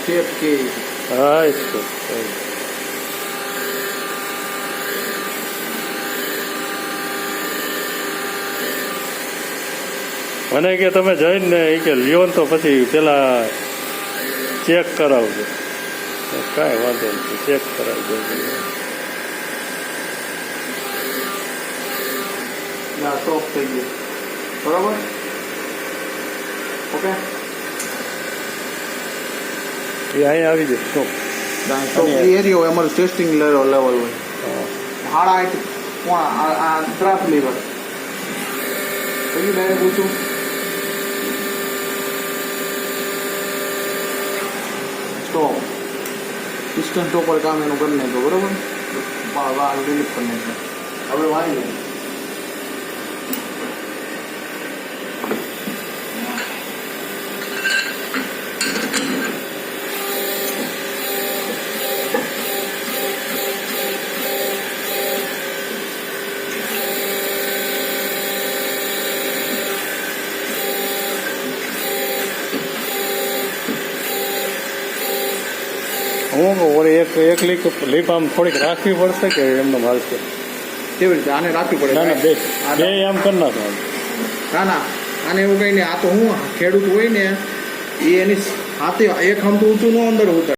Step કે હા એ તો મને કે તમે જઈને ને એ કે લ્યો ને તો પછી પેલા ચેક કરાવજો. કાંઈ વાંધો નથી, ચેક કરાવી દેજો. ના સોફ્ટ થઈ ગયું બરાબર. ઓકે એ અહીંયા આવી જાય શું એરિયો હોય અમારું ટેસ્ટિંગ લેવલ હોય. હાડા આ ડ્રાફ્ટ લીવર પછી ડાયરેક્ટ પૂછું સ્ટોપ પિસ્ટન સ્ટોપ પર કામ એનું કરી નાખ્યો બરાબર. રિલીફ કરી નાખ્યો. હવે વાળી જાય. હું ઓલી એક લીપ આમ થોડીક રાખવી પડશે કે એમને હાલશે? કેવી રીતે આને રાખવી પડે? ના ના, બે આમ કરી નાખો. ના આને એવું કઈ નહીં. આ તો હું ખેડૂત હોય ને એ એની હાથે એક હમતું ઊંચું નો અંદર ઉતરે.